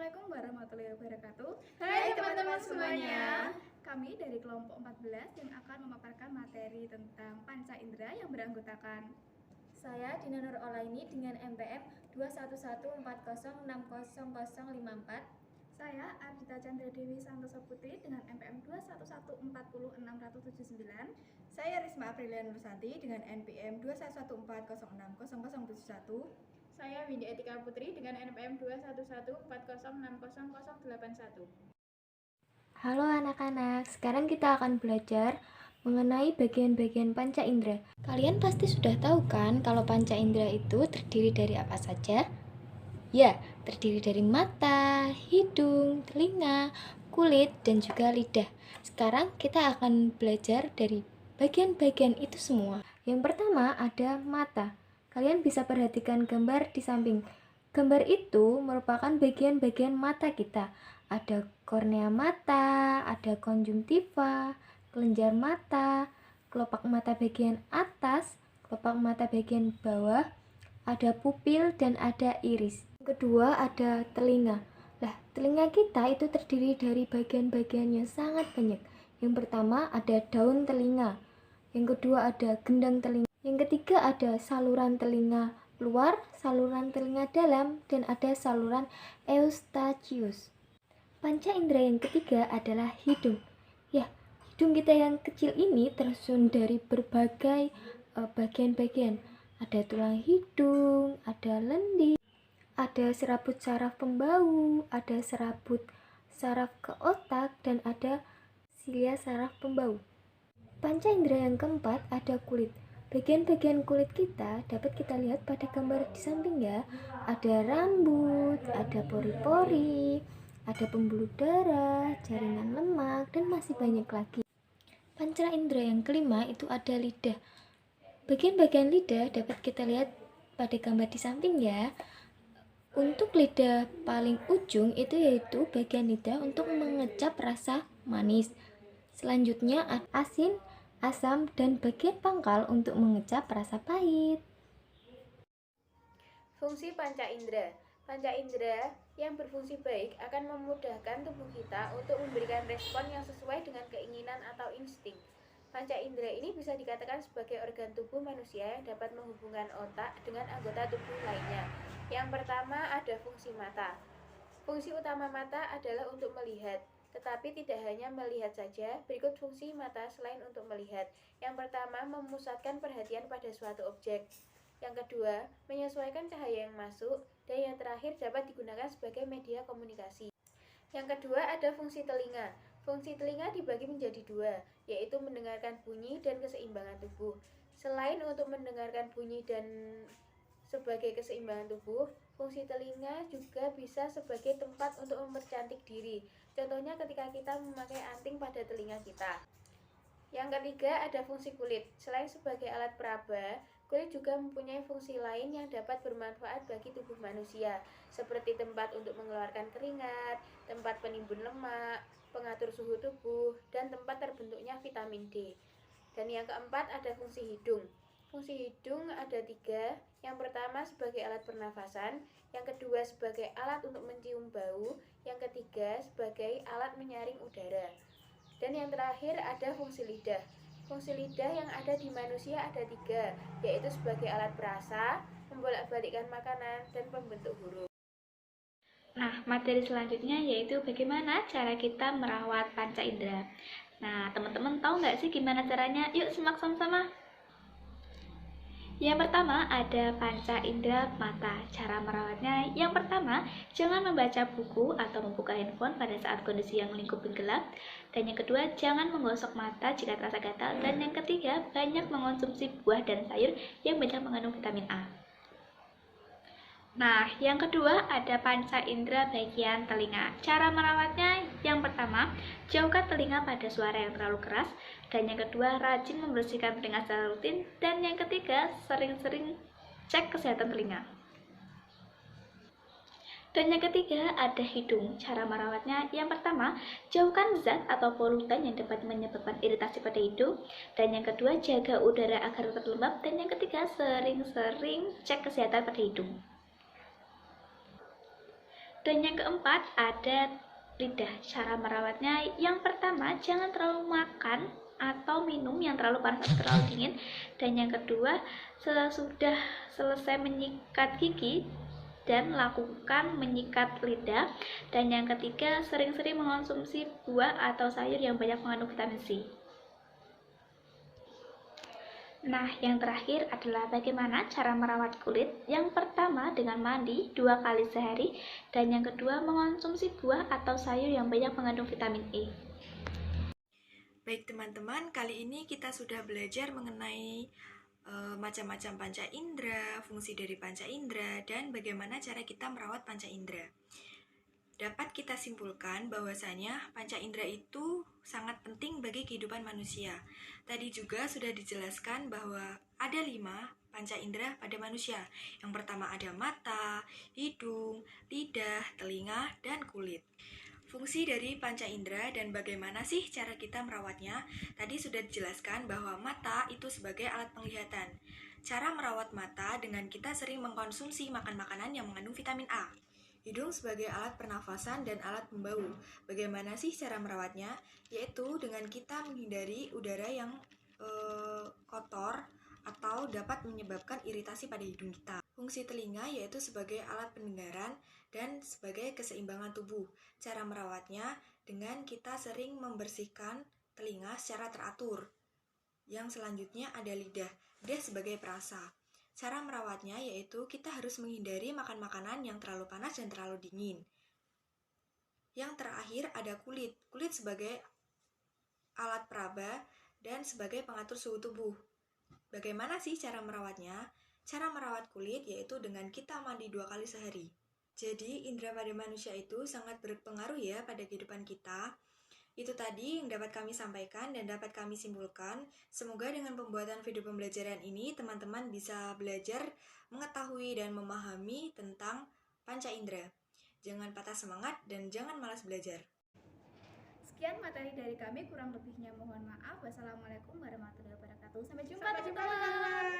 Assalamualaikum warahmatullahi wabarakatuh. Hai teman-teman semuanya. Kami dari kelompok 14 yang akan memaparkan materi tentang panca indera yang beranggotakan. Saya Dina Nur Olaini dengan MPM 21140600054. Saya Ardita Chandra Dewi Santoso Putri dengan MPM 211400679. Saya Risma Aprilia Nursanti dengan NPM 21140600071. Saya Windy Etika Putri dengan NPM 21140600081. Halo anak-anak, sekarang kita akan belajar mengenai bagian-bagian panca indera. Kalian pasti sudah tahu kan kalau panca indera itu terdiri dari apa saja? Ya, terdiri dari mata, hidung, telinga, kulit, dan juga lidah. Sekarang kita akan belajar dari bagian-bagian itu semua. Yang pertama ada mata. Kalian bisa perhatikan gambar di samping. Gambar itu merupakan bagian-bagian mata kita. Ada kornea mata, ada konjungtiva, kelenjar mata, kelopak mata bagian atas, kelopak mata bagian bawah, ada pupil dan ada iris. Kedua ada telinga. Telinga kita itu terdiri dari bagian-bagian yang sangat banyak. Yang pertama ada daun telinga. Yang kedua ada gendang telinga. Yang ketiga ada saluran telinga luar, saluran telinga dalam, dan ada saluran eustachius. Panca indera yang ketiga adalah hidung. Hidung kita yang kecil ini tersusun dari berbagai bagian-bagian. Ada tulang hidung, ada lendir, ada serabut saraf pembau, ada serabut saraf ke otak, dan ada silia saraf pembau. Panca indera yang keempat ada kulit. Bagian-bagian kulit kita dapat kita lihat pada gambar di samping ya. Ada rambut, ada pori-pori, ada pembuluh darah, jaringan lemak, dan masih banyak lagi. Panca indera yang kelima itu ada lidah. Bagian-bagian lidah dapat kita lihat pada gambar di samping ya. Untuk lidah paling ujung itu yaitu bagian lidah untuk mengecap rasa manis. Selanjutnya ada asin, asam, dan bagian pangkal untuk mengecap rasa pahit. Fungsi panca indera. Panca indera yang berfungsi baik akan memudahkan tubuh kita untuk memberikan respon yang sesuai dengan keinginan atau insting. Panca indera ini bisa dikatakan sebagai organ tubuh manusia yang dapat menghubungkan otak dengan anggota tubuh lainnya. Yang pertama ada fungsi mata. Fungsi utama mata adalah untuk melihat. Tetapi tidak hanya melihat saja, berikut fungsi mata selain untuk melihat. Yang pertama, memusatkan perhatian pada suatu objek. Yang kedua, menyesuaikan cahaya yang masuk. Dan yang terakhir, dapat digunakan sebagai media komunikasi. Yang kedua, ada fungsi telinga. Fungsi telinga dibagi menjadi dua, yaitu mendengarkan bunyi dan keseimbangan tubuh. Selain untuk mendengarkan bunyi dan sebagai keseimbangan tubuh, fungsi telinga juga bisa sebagai tempat untuk mempercantik diri. Contohnya ketika kita memakai anting pada telinga kita. Yang ketiga ada fungsi kulit. Selain sebagai alat peraba, kulit juga mempunyai fungsi lain yang dapat bermanfaat bagi tubuh manusia, seperti tempat untuk mengeluarkan keringat, tempat penimbun lemak, pengatur suhu tubuh, dan tempat terbentuknya vitamin D. Dan yang keempat ada fungsi hidung. Fungsi hidung ada tiga. Yang pertama sebagai alat pernafasan, yang kedua sebagai alat untuk mencium bau, yang ketiga sebagai alat menyaring udara. Dan yang terakhir ada fungsi lidah. Fungsi lidah yang ada di manusia ada tiga, yaitu sebagai alat perasa, membolak-balikkan makanan, dan pembentuk huruf. Nah, materi selanjutnya yaitu bagaimana cara kita merawat panca indera. Nah, teman-teman tahu nggak sih gimana caranya? Yuk simak sama-sama. Yang pertama ada panca indera mata. Cara merawatnya, yang pertama jangan membaca buku atau membuka handphone pada saat kondisi yang lingkup gelap. Dan yang kedua jangan menggosok mata jika terasa gatal. Dan yang ketiga banyak mengonsumsi buah dan sayur yang banyak mengandung vitamin A. Nah, yang kedua ada panca indera bagian telinga. Cara merawatnya, yang pertama, jauhkan telinga pada suara yang terlalu keras. Dan yang kedua, rajin membersihkan telinga secara rutin. Dan yang ketiga, sering-sering cek kesehatan telinga. Dan yang ketiga, ada hidung. Cara merawatnya, yang pertama, jauhkan zat atau polutan yang dapat menyebabkan iritasi pada hidung. Dan yang kedua, jaga udara agar tetap lembab. Dan yang ketiga, sering-sering cek kesehatan pada hidung. Dan yang keempat ada lidah. Cara merawatnya yang pertama, jangan terlalu makan atau minum yang terlalu panas atau terlalu dingin. Dan yang kedua, sesudah selesai menyikat gigi dan lakukan menyikat lidah. Dan yang ketiga, sering-sering mengonsumsi buah atau sayur yang banyak mengandung vitamin C. Nah, yang terakhir adalah bagaimana cara merawat kulit. Yang pertama dengan mandi 2 kali sehari, dan yang kedua mengonsumsi buah atau sayur yang banyak mengandung vitamin E. Baik teman-teman, kali ini kita sudah belajar mengenai macam-macam panca indera, fungsi dari panca indera, dan bagaimana cara kita merawat panca indera. Dapat kita simpulkan bahwasanya panca indera itu sangat penting bagi kehidupan manusia. Tadi juga sudah dijelaskan bahwa ada 5 panca indera pada manusia. Yang pertama ada mata, hidung, lidah, telinga, dan kulit. Fungsi dari panca indera dan bagaimana sih cara kita merawatnya? Tadi sudah dijelaskan bahwa mata itu sebagai alat penglihatan. Cara merawat mata dengan kita sering mengkonsumsi makan makanan yang mengandung vitamin A. Hidung sebagai alat pernafasan dan alat pembau. Bagaimana sih cara merawatnya? Yaitu dengan kita menghindari udara yang kotor atau dapat menyebabkan iritasi pada hidung kita. Fungsi telinga yaitu sebagai alat pendengaran dan sebagai keseimbangan tubuh. Cara merawatnya dengan kita sering membersihkan telinga secara teratur. Yang selanjutnya ada lidah. Lidah sebagai perasa. Cara merawatnya yaitu kita harus menghindari makan makanan yang terlalu panas dan terlalu dingin. Yang terakhir ada kulit. Kulit sebagai alat peraba dan sebagai pengatur suhu tubuh. Bagaimana sih cara merawatnya? Cara merawat kulit yaitu dengan kita mandi 2 kali sehari. Jadi indera pada manusia itu sangat berpengaruh ya pada kehidupan kita. Itu tadi yang dapat kami sampaikan dan dapat kami simpulkan. Semoga dengan pembuatan video pembelajaran ini, teman-teman bisa belajar, mengetahui, dan memahami tentang panca indera. Jangan patah semangat dan jangan malas belajar. Sekian materi dari kami, kurang lebihnya mohon maaf. Wassalamualaikum warahmatullahi wabarakatuh. Sampai jumpa Sampai jumpa teman-teman.